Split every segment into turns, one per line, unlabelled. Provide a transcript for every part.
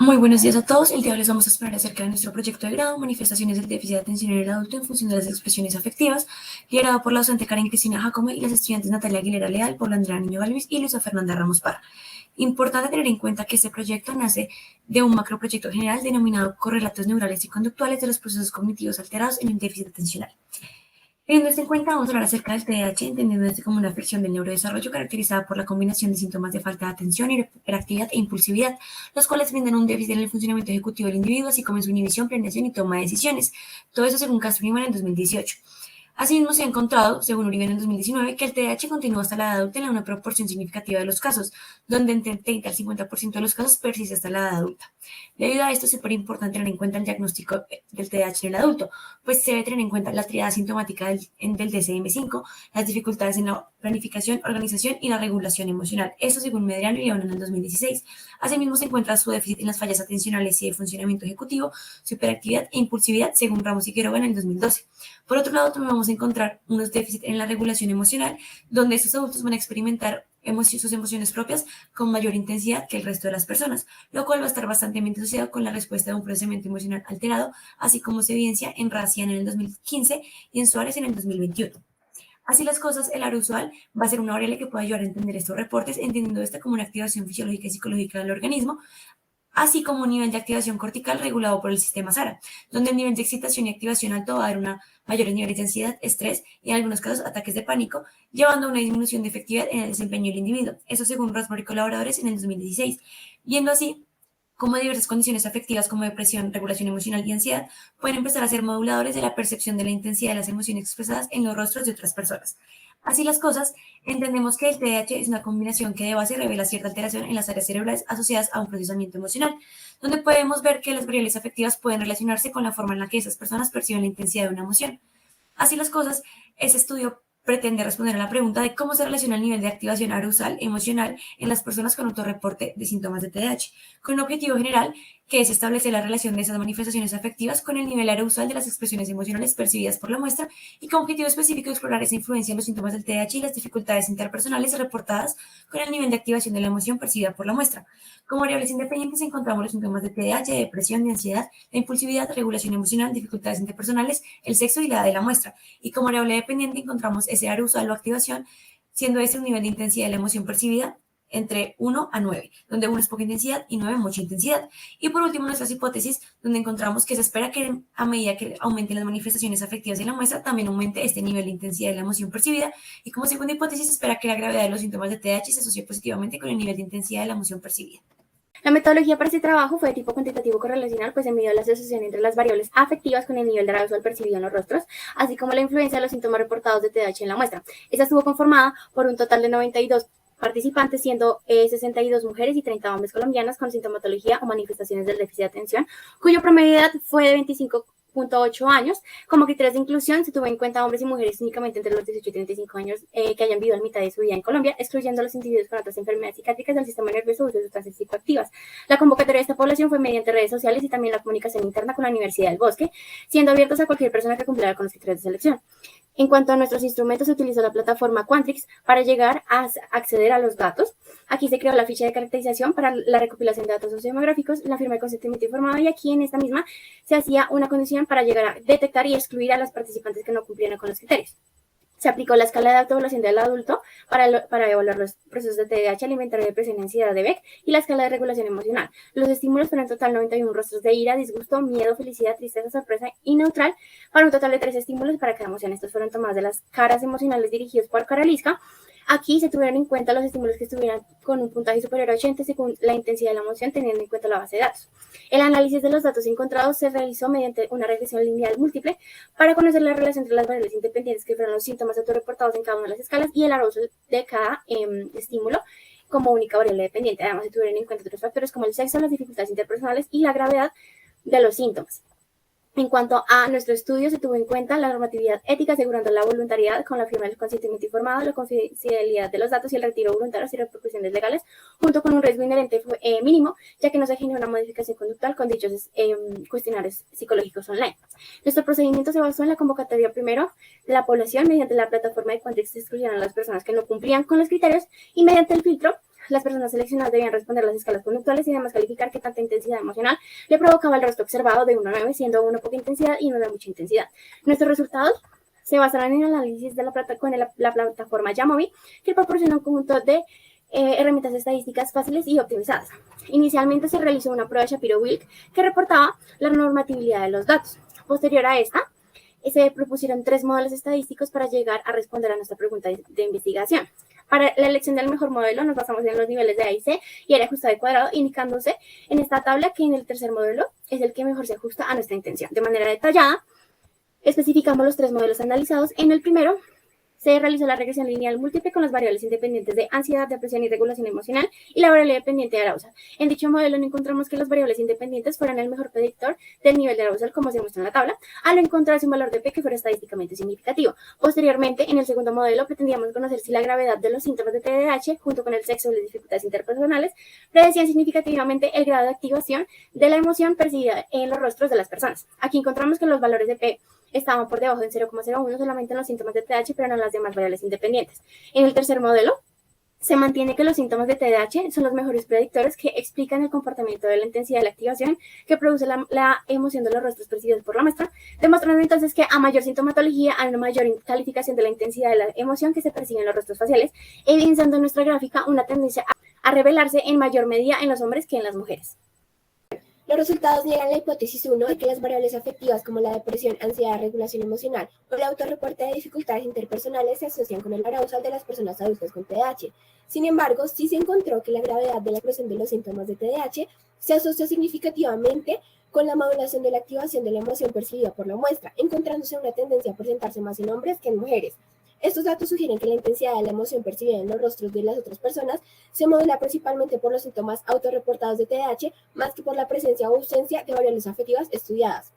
Muy buenos días a todos. El día de hoy les vamos a explicar acerca de nuestro proyecto de grado, manifestaciones del déficit de atención en el adulto en función de las expresiones afectivas, liderado por la docente Karen Cristina Jacome y las estudiantes Natalia Aguilera Leal, Paula Andrea Niño Galvis y Luisa Fernanda Ramos Parra. Importante tener en cuenta que este proyecto nace de un macroproyecto general denominado Correlatos Neurales y Conductuales de los Procesos Cognitivos Alterados en el Déficit Atencional. Teniendo esto en cuenta, vamos a hablar acerca del TDAH, entendiendo esto como una afección del neurodesarrollo caracterizada por la combinación de síntomas de falta de atención, hiperactividad e impulsividad, los cuales brindan un déficit en el funcionamiento ejecutivo del individuo, así como en su inhibición, planeación y toma de decisiones. Todo eso según Castro Newman en 2018. Asimismo, se ha encontrado, según Uribe en 2019, que el TDAH continúa hasta la edad adulta en una proporción significativa de los casos, donde entre el 30 al 50% de los casos persiste hasta la edad adulta. Debido a esto, es súper importante tener en cuenta el diagnóstico del TDAH en el adulto, pues se debe tener en cuenta la triada sintomática del DSM-5, las dificultades en la planificación, organización y la regulación emocional. Esto según Medrano y León en el 2016. Asimismo, se encuentra su déficit en las fallas atencionales y de funcionamiento ejecutivo, su hiperactividad e impulsividad, según Ramos y Quiroga en el 2012. Por otro lado, también vamos a encontrar unos déficits en la regulación emocional, donde estos adultos van a experimentar sus emociones propias con mayor intensidad que el resto de las personas, lo cual va a estar bastante asociado con la respuesta de un procesamiento emocional alterado, así como se evidencia en Racian en el 2015 y en Suárez en el 2021. Así las cosas, el arousal va a ser una variable que puede ayudar a entender estos reportes, entendiendo esta como una activación fisiológica y psicológica del organismo, así como un nivel de activación cortical regulado por el sistema SARA, donde el nivel de excitación y activación alto va a dar una mayores niveles de ansiedad, estrés y en algunos casos ataques de pánico, llevando a una disminución de efectividad en el desempeño del individuo. Eso según Rosmore y colaboradores en el 2016. Viendo así cómo diversas condiciones afectivas como depresión, regulación emocional y ansiedad pueden empezar a ser moduladores de la percepción de la intensidad de las emociones expresadas en los rostros de otras personas. Así las cosas, entendemos que el TDAH es una combinación que de base revela cierta alteración en las áreas cerebrales asociadas a un procesamiento emocional, donde podemos ver que las variables afectivas pueden relacionarse con la forma en la que esas personas perciben la intensidad de una emoción. Así las cosas, ese estudio pretende responder a la pregunta de cómo se relaciona el nivel de activación arousal emocional en las personas con autorreporte de síntomas de TDAH, con un objetivo general que es establecer la relación de esas manifestaciones afectivas con el nivel arousal de las expresiones emocionales percibidas por la muestra y con objetivo específico explorar esa influencia en los síntomas del TDAH y las dificultades interpersonales reportadas con el nivel de activación de la emoción percibida por la muestra. Como variables independientes encontramos los síntomas de TDAH, de depresión, de ansiedad, de impulsividad, regulación emocional, dificultades interpersonales, el sexo y la edad de la muestra. Y como variable dependiente encontramos ese arousal o activación, siendo ese un nivel de intensidad de la emoción percibida entre 1 a 9, donde 1 es poca intensidad y 9 mucha intensidad. Y por último, nuestras hipótesis, donde encontramos que se espera que a medida que aumenten las manifestaciones afectivas de la muestra, también aumente este nivel de intensidad de la emoción percibida. Y como segunda hipótesis, se espera que la gravedad de los síntomas de TDAH se asocie positivamente con el nivel de intensidad de la emoción percibida.
La metodología para este trabajo fue de tipo cuantitativo correlacional, pues se midió la asociación entre las variables afectivas con el nivel de arousal percibido en los rostros, así como la influencia de los síntomas reportados de TDAH en la muestra. Esta estuvo conformada por un total de 92 participantes, siendo 62 mujeres y 30 hombres colombianos con sintomatología o manifestaciones del déficit de atención, cuyo promedio de edad fue de 25.8 años. Como criterios de inclusión se tuvo en cuenta hombres y mujeres únicamente entre los 18 y 35 años que hayan vivido la mitad de su vida en Colombia, excluyendo a los individuos con otras enfermedades psiquiátricas del sistema nervioso o de sustancias psicoactivas. La convocatoria de esta población fue mediante redes sociales y también la comunicación interna con la Universidad del Bosque, siendo abiertos a cualquier persona que cumpliera con los criterios de selección. En cuanto a nuestros instrumentos, se utilizó la plataforma Quantrix para llegar a acceder a los datos. Aquí se creó la ficha de caracterización para la recopilación de datos sociodemográficos, la firma de consentimiento informado, y aquí en esta misma se hacía una condición para llegar a detectar y excluir a las participantes que no cumplieran con los criterios. Se aplicó la escala de autoevaluación del adulto para evaluar los procesos de TDAH, alimentario, depresión y ansiedad de Beck, y la escala de regulación emocional. Los estímulos fueron en total 91 rostros de ira, disgusto, miedo, felicidad, tristeza, sorpresa y neutral, para un total de 3 estímulos para cada emoción. Estos fueron tomados de las caras emocionales dirigidos por Caralisca. Aquí se tuvieron en cuenta los estímulos que estuvieran con un puntaje superior a 80 según la intensidad de la emoción, teniendo en cuenta la base de datos. El análisis de los datos encontrados se realizó mediante una regresión lineal múltiple para conocer la relación entre las variables independientes que fueron los síntomas autorreportados en cada una de las escalas y el arousal de cada estímulo como única variable dependiente. Además, se tuvieron en cuenta otros factores como el sexo, las dificultades interpersonales y la gravedad de los síntomas. En cuanto a nuestro estudio, se tuvo en cuenta la normatividad ética, asegurando la voluntariedad con la firma del consentimiento informado, la confidencialidad de los datos y el retiro voluntario sin repercusiones legales, junto con un riesgo inherente mínimo, ya que no se genera una modificación conductual con dichos cuestionarios psicológicos online. Nuestro procedimiento se basó en la convocatoria primero de la población mediante la plataforma de Quantrix, se excluyeron a las personas que no cumplían con los criterios, y mediante el filtro Las personas seleccionadas debían responder las escalas conductuales y además calificar qué tanta intensidad emocional le provocaba el rostro observado de 1 a 9, siendo 1 poca intensidad y 9 mucha intensidad. Nuestros resultados se basaron en el análisis de la plataforma Jamovi, que proporciona un conjunto de herramientas estadísticas fáciles y optimizadas. Inicialmente se realizó una prueba Shapiro-Wilk que reportaba la normatividad de los datos. Posterior a esta, se propusieron 3 modelos estadísticos para llegar a responder a nuestra pregunta de investigación. Para la elección del mejor modelo nos basamos en los niveles de A y C y área ajustada de cuadrado, indicándose en esta tabla que en el tercer modelo es el que mejor se ajusta a nuestra intención. De manera detallada, especificamos los 3 modelos analizados. En el primero, se realizó la regresión lineal múltiple con las variables independientes de ansiedad, depresión y regulación emocional y la variable dependiente de arousal. En dicho modelo no encontramos que las variables independientes fueran el mejor predictor del nivel de arousal, como se muestra en la tabla, al encontrarse un valor de P que fuera estadísticamente significativo. Posteriormente, en el segundo modelo, pretendíamos conocer si la gravedad de los síntomas de TDAH, junto con el sexo y las dificultades interpersonales, predecían significativamente el grado de activación de la emoción percibida en los rostros de las personas. Aquí encontramos que los valores de P estaban por debajo en 0,01 solamente en los síntomas de TDAH, pero no en las demás variables independientes. En el tercer modelo, se mantiene que los síntomas de TDAH son los mejores predictores que explican el comportamiento de la intensidad de la activación que produce la emoción de los rostros percibidos por la muestra, demostrando entonces que a mayor sintomatología hay una mayor calificación de la intensidad de la emoción que se percibe en los rostros faciales, evidenciando en nuestra gráfica una tendencia a revelarse en mayor medida en los hombres que en las mujeres.
Los resultados niegan la hipótesis 1 de que las variables afectivas como la depresión, ansiedad, regulación emocional o el autorreporte de dificultades interpersonales se asocian con el arousal de las personas adultas con TDAH. Sin embargo, sí se encontró que la gravedad de la expresión de los síntomas de TDAH se asocia significativamente con la modulación de la activación de la emoción percibida por la muestra, encontrándose una tendencia a presentarse más en hombres que en mujeres. Estos datos sugieren que la intensidad de la emoción percibida en los rostros de las otras personas se modula principalmente por los síntomas autorreportados de TDAH, más que por la presencia o ausencia de variables afectivas estudiadas.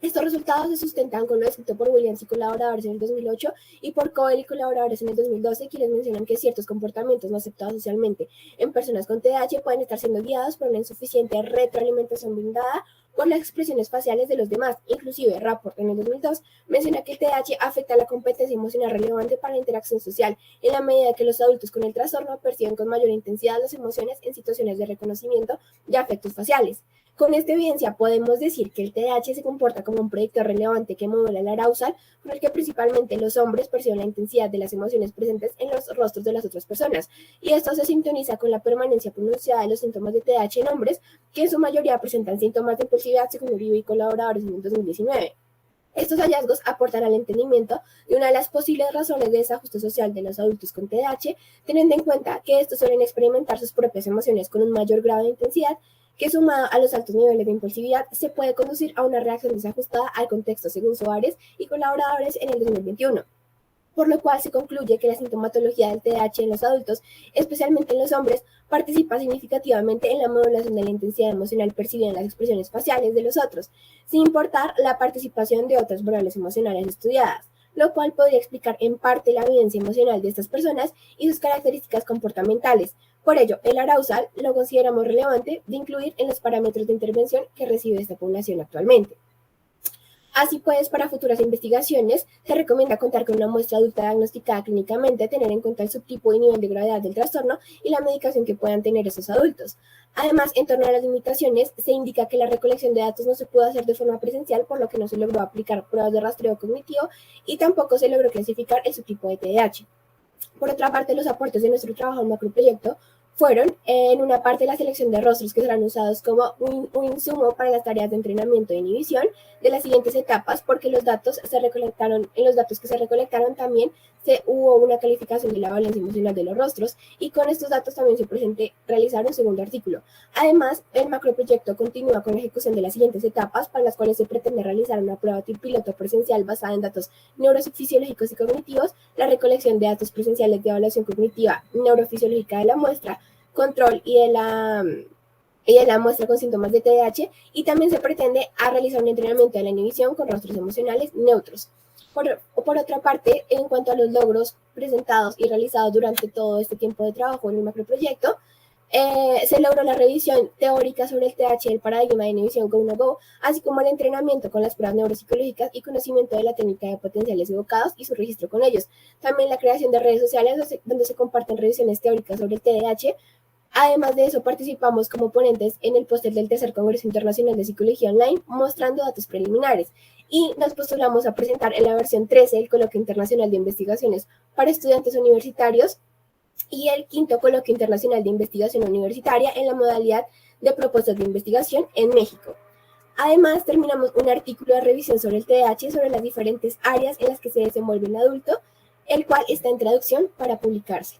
Estos resultados se sustentan con lo escrito por Williams y colaboradores en el 2008 y por Coel y colaboradores en el 2012, quienes mencionan que ciertos comportamientos no aceptados socialmente en personas con TDAH pueden estar siendo guiados por una insuficiente retroalimentación brindada por las expresiones faciales de los demás. Inclusive, Rapport en el 2002 menciona que el TDAH afecta la competencia emocional relevante para la interacción social, en la medida que los adultos con el trastorno perciben con mayor intensidad las emociones en situaciones de reconocimiento de afectos faciales. Con esta evidencia podemos decir que el TDAH se comporta como un predictor relevante que modula el arousal, con el que principalmente los hombres perciben la intensidad de las emociones presentes en los rostros de las otras personas, y esto se sintoniza con la permanencia pronunciada de los síntomas de TDAH en hombres, que en su mayoría presentan síntomas de impulsividad, según Uribe y colaboradores en el 2019. Estos hallazgos aportan al entendimiento de una de las posibles razones de desajuste social de los adultos con TDAH, teniendo en cuenta que estos suelen experimentar sus propias emociones con un mayor grado de intensidad, que sumado a los altos niveles de impulsividad se puede conducir a una reacción desajustada al contexto, según Soares y colaboradores en el 2021. Por lo cual se concluye que la sintomatología del TDAH en los adultos, especialmente en los hombres, participa significativamente en la modulación de la intensidad emocional percibida en las expresiones faciales de los otros, sin importar la participación de otras variables emocionales estudiadas, lo cual podría explicar en parte la evidencia emocional de estas personas y sus características comportamentales. Por ello, el arousal lo consideramos relevante de incluir en los parámetros de intervención que recibe esta población actualmente. Así pues, para futuras investigaciones, se recomienda contar con una muestra adulta diagnosticada clínicamente, tener en cuenta el subtipo y nivel de gravedad del trastorno y la medicación que puedan tener esos adultos. Además, en torno a las limitaciones, se indica que la recolección de datos no se pudo hacer de forma presencial, por lo que no se logró aplicar pruebas de rastreo cognitivo y tampoco se logró clasificar el subtipo de TDAH. Por otra parte, los aportes de nuestro trabajo en macroproyecto fueron, en una parte, la selección de rostros que serán usados como un insumo para las tareas de entrenamiento e inhibición de las siguientes etapas, porque en los datos que se recolectaron también hubo una calificación de la valencia emocional de los rostros, y con estos datos también se presente realizar un segundo artículo. Además, el macroproyecto continúa con la ejecución de las siguientes etapas, para las cuales se pretende realizar una prueba piloto presencial basada en datos neurofisiológicos y cognitivos, la recolección de datos presenciales de evaluación cognitiva neurofisiológica de la muestra, control y de la muestra con síntomas de TDAH, y también se pretende realizar un entrenamiento de la inhibición con rostros emocionales neutros. Por otra parte, en cuanto a los logros presentados y realizados durante todo este tiempo de trabajo en el macroproyecto, se logró la revisión teórica sobre el TDAH y el paradigma de inhibición Go-No-Go, así como el entrenamiento con las pruebas neuropsicológicas y conocimiento de la técnica de potenciales evocados y su registro con ellos. También la creación de redes sociales donde se comparten revisiones teóricas sobre el TDAH, Además de eso, participamos como ponentes en el póster del Tercer Congreso Internacional de Psicología Online, mostrando datos preliminares. Y nos postulamos a presentar en la versión 13 el Coloquio Internacional de Investigaciones para Estudiantes Universitarios y el quinto Coloquio Internacional de Investigación Universitaria en la modalidad de propuestas de investigación en México. Además, terminamos un artículo de revisión sobre el TDAH, sobre las diferentes áreas en las que se desenvuelve el adulto, el cual está en traducción para publicarse.